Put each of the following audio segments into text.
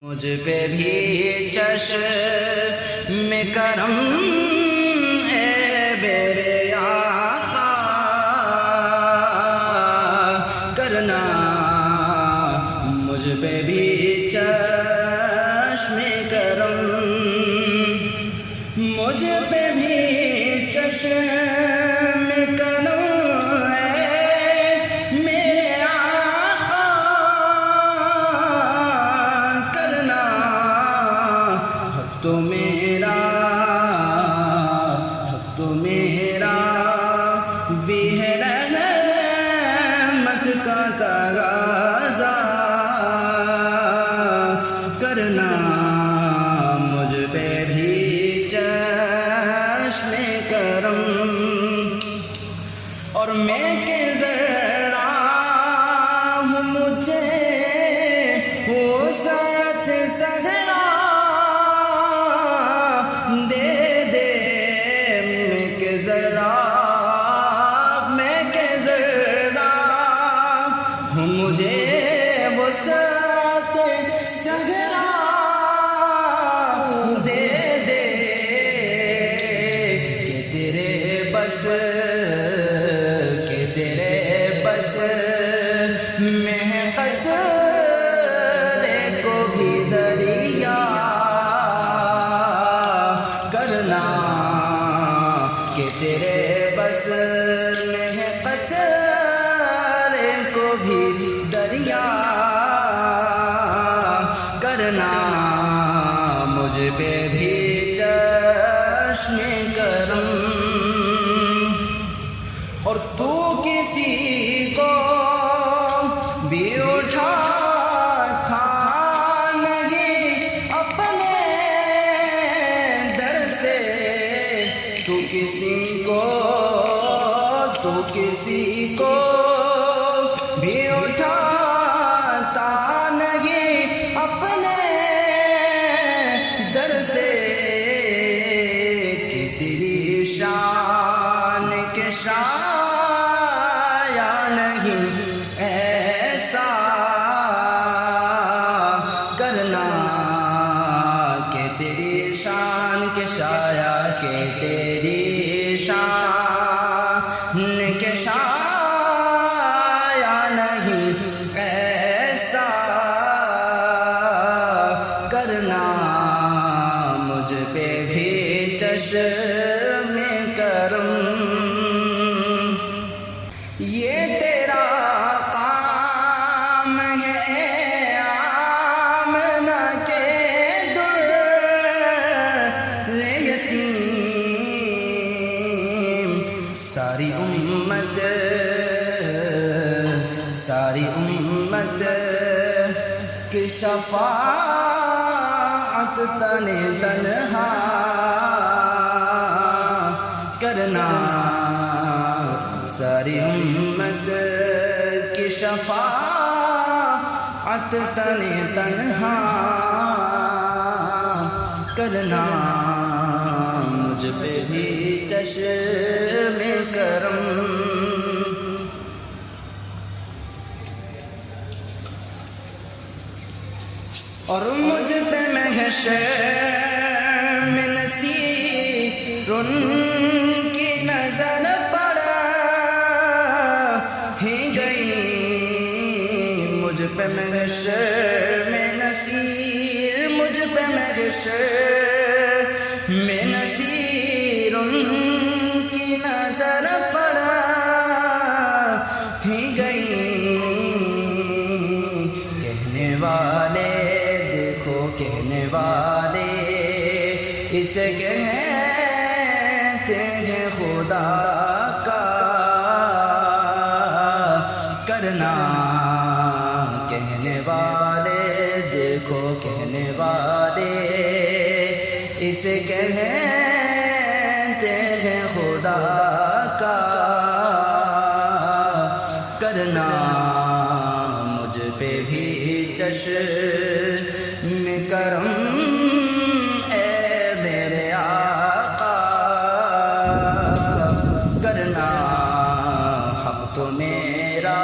مجھ پہ بھی چشم کرم اے میرے آقا کرنا، مجھ پہ بھی چشم کرم، مجھ پہ بھی چشم کرم اے میرے آقا کرنا، حق تو میرا بھی ہے رحمت کا تقاضا کرنا، مجھ پہ بھی چشم کرم، اور میں کہ ذرا ہوں مجھے وہ ساتھ سہرا دے دے، میں کہ ذرا ہوں مجھے وہ ساتھ سہرا دے دے، کہ تیرے بس میں ہے قطرے کو بھی دریا کرنا، کہ تیرے بس میں ہے قطرے کو بھی دریا کرنا، مجھ پہ بھی چشم کرم، اور تو کسی کو بھی اٹھاتا نہیں اپنے در سے، تو کسی کو بھی اٹھاتا نہیں اپنے در سے، کہ تیری شان کے شایا نہیں ایسا کرنا، کہ تیری شان کے شایا، کہ تیری شان کے شایا نہیں ایسا کرنا، مجھ پہ بھی چشم کرم، یہ تیرا کام ہے آمنہ کے در یتیم، ساری امت کی شفاعت تنہا کرنا، ساری امت کی شفاعت تنہا کرنا، مجھ پہ بھی چشم کرم، اور مجھ پہ محشر میں نصیر کی نظر پڑ ہی گئی، مجھ پہ محشر میں نصیر، مجھ پہ محشر میں نصیر کی نظر پڑ ہی گئی، کہنے والے اسے کہتے ہیں خدا کا کرنا، کہنے والے دیکھو، کہنے والے اسے کہتے ہیں خدا کا کرنا، مجھ پہ بھی چشم کرم اے میرے آقا کرنا، حق تو میرا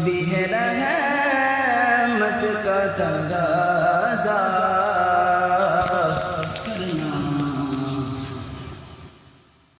بھی ہے رحمت کا تقاضا رضا